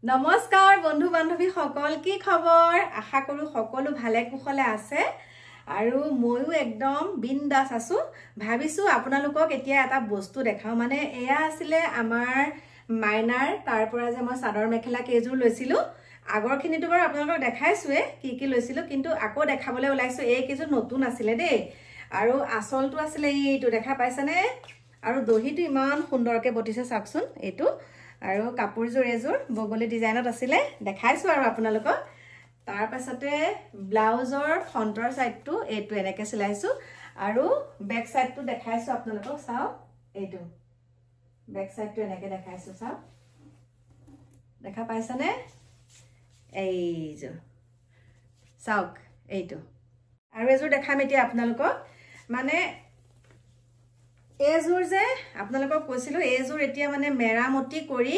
নমস্কাৰ বন্ধু বান্ধৱী সকল কি খবৰ আশা কৰো সকলো ভালে কুশলে আছে আৰু ময়ো একদম বিন্দাস আছো ভাবিছো আপোনালোকক এতিয়া এটা বস্তু দেখাও মানে এয়া আছিল আমাৰ মাইনাৰ তাৰ পৰা যে মই চাদৰ মেখেলা কেজুৰ লৈছিলো আগৰখিনিটো বাৰু আপোনালোকক দেখাইছোৱে কি লৈছিলো কিন্তু আকৌ দেখাবলৈ ওলাইছো এই কেজুৰ নতুন আছিল দেই আৰু আসলটো আছিল এইটো দেখা পাইছানে আৰু দহিটো ইমান সুন্দৰকে বটিছে চাকচোন এইটো আৰু কাপোৰজোৰ এজোৰ বগলী ডিজাইনত আছিলে দেখাইছো আৰু আপোনালোকক তাৰ পাছতে ব্লাউজৰ ফ্ৰন্টৰ সাইডটো এইটো এনেকে চিলাইছো আৰু বেক সাইডটো দেখাইছো আপোনালোকক চাও এইটো বেক সাইডটো এনেকে দেখাইছো চাও দেখা পাইছানে এইজোৰ চাওক এইটো আৰু এজোৰ দেখাম এতিয়া আপোনালোকক মানে এজোৰ যে আপোনালোকক কৈছিলো এজোৰ এতিয়া মানে মেৰামতি কৰি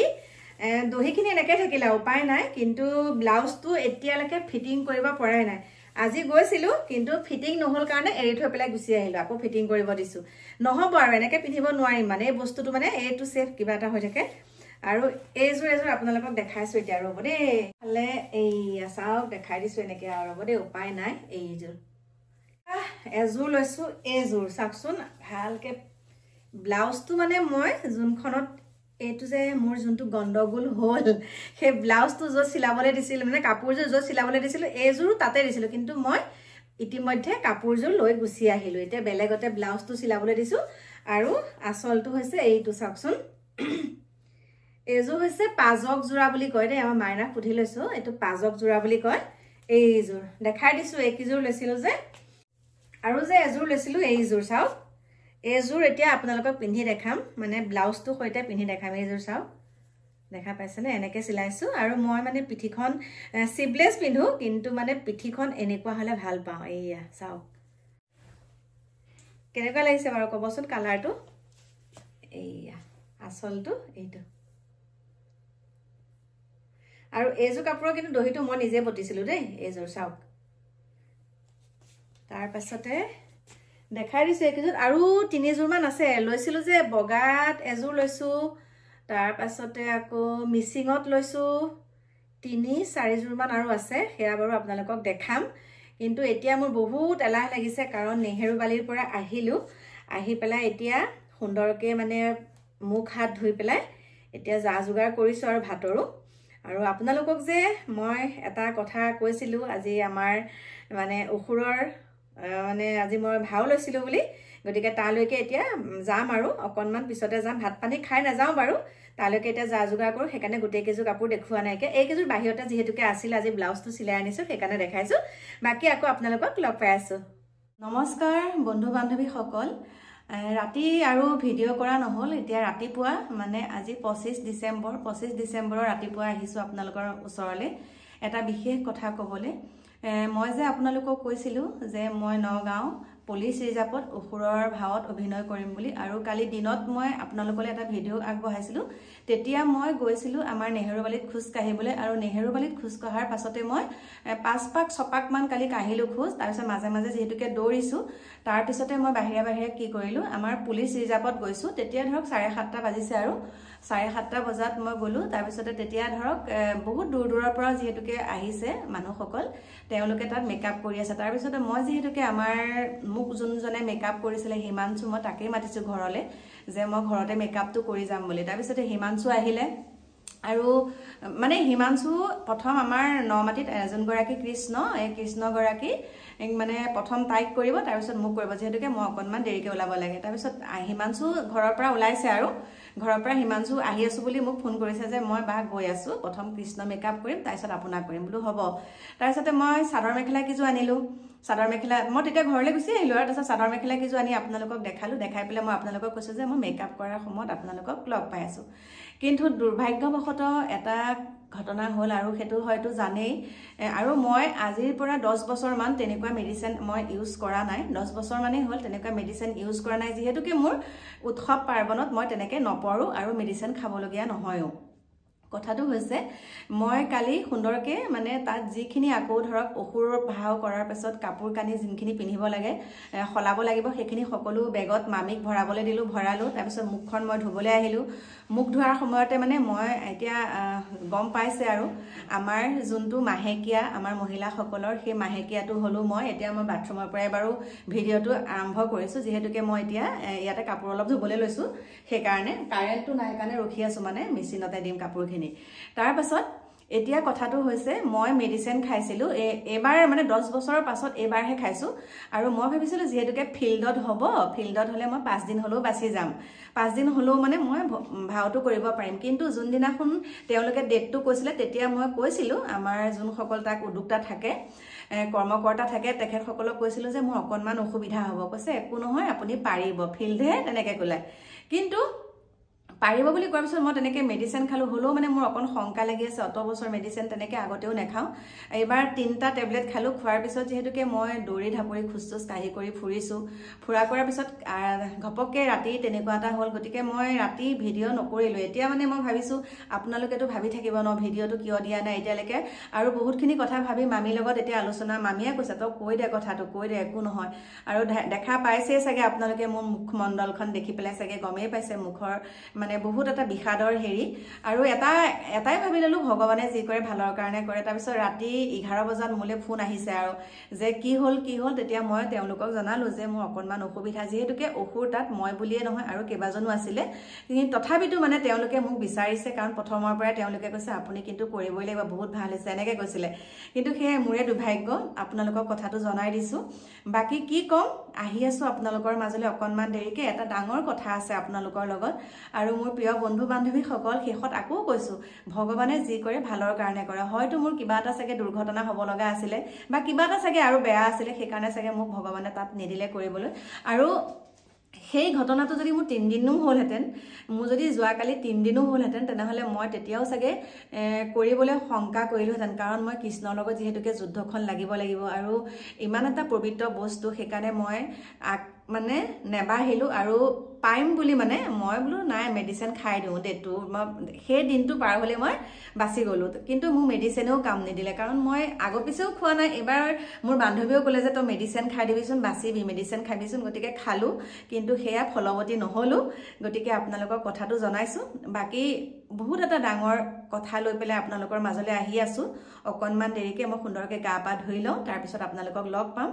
দহিখিনি এনেকে থাকিলা উপায় নাই কিন্তু ব্লাউজটো এতিয়ালৈকে ফিটিং কৰিব পৰাই নাই আজি গৈছিলো কিন্তু ফিটিং নহল কাৰণে এৰি থৈ পেলাই গুচি আহিলো আকৌ ফিটিং কৰিব দিছো নহব আৰু এনেকে পিন্ধিব নোৱাৰিম মানে এই বস্তুটো মানে এইটো সেফ কিবা এটা হৈ থাকে আৰু এজোৰ আপোনালোকক দেখাইছো এতিয়া ৰব দেই হালে এই চাওক দেখাই দিছো এনেকে আৰু ৰব দেই উপায় নাই এইজোৰ এজোৰ লৈছো এজোৰ চাকচোন ভালকে ব্লাউজটো মানে মই জুনখনত এইটো যে মোৰ জুনটো গণ্ডগোল হল হে ব্লাউজটো যো চিলাবলৈ দিছিল মানে কাপোৰজোৰ যো চিলাবলৈ দিছিল এজোৰ তাতে দিছিল কিন্তু মই ইতিমধ্যে কাপোৰজোৰ লৈ গুচি আহিলো এতিয়া বেলেগতে ব্লাউজটো চিলাবলৈ দিছো আৰু আসলটো হৈছে এইটো চাকচোন এজোৰ হৈছে পাজক জোৰা বুলি কয় দে আমাৰ মাইনা খুধি লৈছো এইটো পাজক জোৰা বুলি কয় এইজোৰ দেখাই দিছো একজোৰ লৈছিল যে আৰু যে এজোৰ লৈছিলো এইজোৰ চাও এজোৰ এতিয়া আপোনালোকক পিন্ধি দেখাম মানে ব্লাউজটো সৈতে পিন্ধি দেখাম এইজোৰ চাও দেখা পাইছেনে এনেকে চিলাইছো আৰু মই মানে পিঠিখন সিবলেছ পিন্ধো কিন্তু মানে পিঠিখন এনেকুৱা হলে ভাল পাওঁ এইয়া চাও কেনেকুৱা লাগিছে বাৰু কবচোন কালাৰটো এইয়া আসলটো এইটো আৰু এইজোৰ কাপোৰৰ কিন্তু দহিটো মই নিজে বটিছিলো দেই এইজোৰ চাওক তাৰ পাছতে দেখাই দিছো একজোৰ আৰু তিনিজোৰ মান আছে লৈছিলো যে বগাত এজোৰ লৈছো তাৰ পাছতে আকৌ মিচিঙত লৈছো 3-4 মান আৰু আছে হেয়া বাৰু আপোনালোকক দেখাম কিন্তু এতিয়া মোৰ বহুত এলাহ লাগিছে কাৰণ নেহেৰুবালিৰ পৰা আহিলো আহি পেলাই এতিয়া সুন্দৰকে মানে মুখ হাত ধুই পেলাই এতিয়া যা যোগাৰ কৰিছো আৰু ভাতৰো আৰু আপোনালোকক যে মই এটা কথা কৈছিলো আজি আমাৰ মানে অসুৰৰ মানে আজি মই ভাও লৈছিলো বুলি গতিকে তালৈকে এতিয়া যাম আৰু অকনমান পিছতে যাম ভাত পানী খাই না যাও বাৰু তালৈকে এতিয়া যা যোগাৰ কৰো হেকানে গুটেই কেজু কাপোৰ দেখুৱা নাইকে এই কেজুৰ বাহিৰতে যেহেতুকে আছিল আজি ব্লাউজটো চিলাই আনিছো হেকানে দেখাইছো বাকি আকৌ আপোনালোকক লগ পাই আছো নমস্কাৰ বন্ধু বান্ধৱী সকল ৰাতি আৰু ভিডিঅ' কৰা নহল এতিয়া ৰাতিপুৱা মানে আজি 25 ডিসেম্বৰৰ ৰাতিপুৱা আহিছো আপোনালোকৰ ওচৰলে এটা বিশেষ কথা কবলে মই যে আপোনালোকক কৈছিলো যে মই নগাঁও পুলিচ ৰিজাৰ্ভত অসুৰৰ ভাৱত অভিনয় কৰিম বুলি আৰু কালি দিনত মই আপোনালোকলৈ এটা ভিডিঅ' আগবঢ়াইছিলো তেতিয়া মই গৈছিলো আমাৰ নেহেৰুবালিত খুজ কাহিবলৈ আৰু নেহেৰুবালিত খুজ কহাৰ পাছতে মই 5 পাক 6 পাক মান কালি কাহিলো খুজ তাৰ পিছত মাজে মাজে যেহেতুকে দৌৰিছো তাৰ পিছতে মই বাহিৰে কি কৰিলো আমাৰ পুলিচ ৰিজাৰ্ভত গৈছো তেতিয়া ধৰক 7:30 বাজিছে আৰু 7:30 বজাত মই গলো তাৰ পিছতে তেতিয়া ধৰক বহুত দূৰৰ পৰা যেহেতুকে আহিছে মানুহসকল তেওঁলোকে তাত মেকআপ কৰি আছে তাৰ পিছতে মই যেহেতুকে আমাৰ মুক জনে মেকআপ কৰিছিলে হিমাংশু মই তাকে মাতিছো ঘৰলে যে মই ঘৰতে মেকআপটো কৰি যাম বুলি তাৰ পিছতে হিমাংশু আহিলে আৰু মানে হিমাংশু প্ৰথম আমাৰ নমাটিত এজন গৰাকী কৃষ্ণ এই কৃষ্ণ গৰাকী মানে প্ৰথম তাইক কৰিব তাৰ পিছত মোক কৰিব যেহেতুকে মই অকনমান দেৰিকে ওলাব লাগে তাৰ পিছত হিমাংশু ঘৰৰ পৰা ওলাইছে আৰু ঘৰৰ পৰা হিমাংশু আহি আছো বুলি মোক ফোন কৰিছে যে মই বা গৈ আছো প্ৰথম কৃষ্ণ মেকআপ কৰিম তাৰ পিছত আপোনাক কৰিম বুলো হ'ব তাৰ পিছতে মই চাদৰ মেখেলা কিজু আনিলো চাদৰ মেখেলা মই তেতিয়া ঘৰলৈ গুচি আহিলো আৰু তাৰপিছত চাদৰ মেখেলা কিজু আনি আপোনালোকক দেখালো দেখাই পেলাই মই আপোনালোকক কৈছো যে মই মেকআপ কৰাৰ সময়ত আপোনালোকক লগ পাই আছো কিন্তু দুৰ্ভাগ্যবশতঃ এটা ঘটনা হল আৰু হেতু হয়তো জানেই আৰু মই আজিৰ পৰা 10 বছৰ মান তেনেকুৱা মেডিচিন মই ইউজ কৰা নাই 10 বছৰ মানে হল তেনেকুৱা মেডিচিন ইউজ কৰা নাই যেহেতুকে মোৰ উৎসৱ পাৰ্বণত মই তেনেকে নপৰো আৰু মেডিচিন খাবলগীয়া নহয়ও কথাটো হৈছে মই কালি সুন্দৰকে মানে তাত যিখিনি আকৌ ধৰক অসুৰ ভাও কৰাৰ পাছত কাপোৰ কানি যিখিনি পিন্ধিব লাগে খলাব লাগিব সেইখিনি সকলো বেগত মামিক ভৰাবলৈ দিলোঁ ভৰালোঁ তাৰপিছত মুখখন মই ধুবলৈ আহিলোঁ মুখ ধোৱাৰ সময়তে মানে মই এতিয়া গম পাইছে আৰু আমাৰ যোনটো মাহেকীয়া আমাৰ মহিলাসকলৰ সেই মাহেকীয়াটো হ'লো মই এতিয়া মই বাথৰুমৰ পৰাই বাৰু ভিডিঅ'টো আৰম্ভ কৰিছোঁ যিহেতুকে মই এতিয়া ইয়াতে কাপোৰ অলপ ধুবলৈ লৈছোঁ সেইকাৰণে কাৰেণ্টটো নাই কাৰণে ৰখি আছোঁ মানে মেচিনতে দিম কাপোৰখিনি তাৰ পাছত এতিয়া কথাটো হৈছে মই মেডিচিন খাইছিলোঁ এবাৰ মানে 10 বছৰৰ পাছত এবাৰহে খাইছোঁ আৰু মই ভাবিছিলোঁ যিহেতুকে ফিল্ডত হ'ব ফিল্ডত হ'লে মই 5 দিন হ'লেও বাচি যাম 5 দিন হ'লেও মানে মই ভাওটো কৰিব পাৰিম কিন্তু যোনদিনাখন তেওঁলোকে ডেটটো কৈছিলে তেতিয়া মই কৈছিলোঁ আমাৰ যোনসকল তাক উদ্যোক্তা থাকে কৰ্মকৰ্তা থাকে তেখেতসকলক কৈছিলোঁ যে মোৰ অকণমান অসুবিধা হ'ব কৈছে একো নহয় আপুনি পাৰিব ফিল্ডহে তেনেকৈ ক'লে কিন্তু পাৰিব বুলি কোৱাৰ পিছত মই তেনেকৈ মেডিচিন খালোঁ হ'লেও মানে মোৰ অকণ শংকা লাগি আছে অত বছৰ মেডিচিন তেনেকৈ আগতেও নাখাওঁ এইবাৰ 3টা টেবলেট খালোঁ খোৱাৰ পিছত যিহেতুকে মই দৌৰি ঢাপৰি খোজ কাঢ়ি কৰি ফুৰিছোঁ ফুৰা কৰাৰ পিছত ঘপককৈ ৰাতি তেনেকুৱা এটা হ'ল গতিকে মই ৰাতি ভিডিঅ' নকৰিলোঁ এতিয়া মানে মই ভাবিছোঁ আপোনালোকেতো ভাবি থাকিব ন ভিডিঅ'টো কিয় দিয়া নাই এতিয়ালৈকে আৰু বহুতখিনি কথা ভাবি মামীৰ লগত এতিয়া আলোচনা মামীয়ে কৈছে তই কৈ দে কথাটো কৈ দে একো নহয় আৰু দেখা পাইছেই চাগে আপোনালোকে মোৰ মুখমণ্ডলখন দেখি পেলাই চাগে গমেই পাইছে মুখৰ মানে বহুত এটা বিষাদৰ হেৰি আৰু এটাই ভাবি ললোঁ ভগৱানে যি কৰে ভালৰ কাৰণে কৰে তাৰপিছত ৰাতি 11 বজাত মোলৈ ফোন আহিছে আৰু যে কি হ'ল তেতিয়া মই তেওঁলোকক জনালোঁ যে মোৰ অকণমান অসুবিধা যিহেতুকে অসুৰ তাত মই বুলিয়ে নহয় আৰু কেইবাজনো আছিলে কিন্তু তথাপিতো মানে তেওঁলোকে মোক বিচাৰিছে কাৰণ প্ৰথমৰ পৰাই তেওঁলোকে কৈছে আপুনি কিন্তু কৰিবই লাগিব বহুত ভাল হৈছে এনেকৈ কৈছিলে কিন্তু সেয়ে মোৰে দুৰ্ভাগ্য আপোনালোকক কথাটো জনাই দিছোঁ বাকী কি ক'ম আহি আছোঁ আপোনালোকৰ মাজলৈ অকণমান দেৰিকৈ এটা ডাঙৰ কথা আছে আপোনালোকৰ লগত আৰু মোৰ প্ৰিয় বন্ধু বান্ধৱীসকল শেষত আকৌ কৈছোঁ ভগৱানে যি কৰে ভালৰ কাৰণে কৰে হয়তো মোৰ কিবা এটা চাগে দুৰ্ঘটনা হ'ব লগা আছিলে বা কিবা এটা চাগে আৰু বেয়া আছিলে সেইকাৰণে চাগে মোক ভগৱানে তাত নিদিলে কৰিবলৈ আৰু সেই ঘটনাটো যদি মোৰ 3 দিনো হ'লহেঁতেন মোৰ যদি যোৱাকালি 3 দিনো হ'লহেঁতেন তেনেহ'লে মই তেতিয়াও চাগে কৰিবলৈ শংকা কৰিলোহেঁতেন কাৰণ মই কৃষ্ণৰ লগত যিহেতুকে যুদ্ধখন লাগিব আৰু ইমান এটা পবিত্ৰ বস্তু সেইকাৰণে মই মানে নেবাঢ়িলোঁ আৰু পাৰিম বুলি মানে মই বোলো নাই মেডিচিন খাই দিওঁ ডেটটো সেই দিনটো পাৰ হ'লে মই বাচি গ'লোঁ কিন্তু মোৰ মেডিচিনেও কাম নিদিলে কাৰণ মই আগৰ পিছেও খোৱা নাই এবাৰ মোৰ বান্ধৱীয়েও ক'লে যে তই মেডিচিন খাই দিবিচোন বাচিবি মেডিচিন খাবিচোন গতিকে খালোঁ কিন্তু সেয়া ফলৱতী নহ'লোঁ গতিকে আপোনালোকক কথাটো জনাইছোঁ বাকী বহুত এটা ডাঙৰ কথা লৈ পেলাই আপোনালোকৰ মাজলৈ আহি আছোঁ অকণমান দেৰিকৈ মই সুন্দৰকৈ গা পা ধুই লওঁ তাৰপিছত আপোনালোকক লগ পাম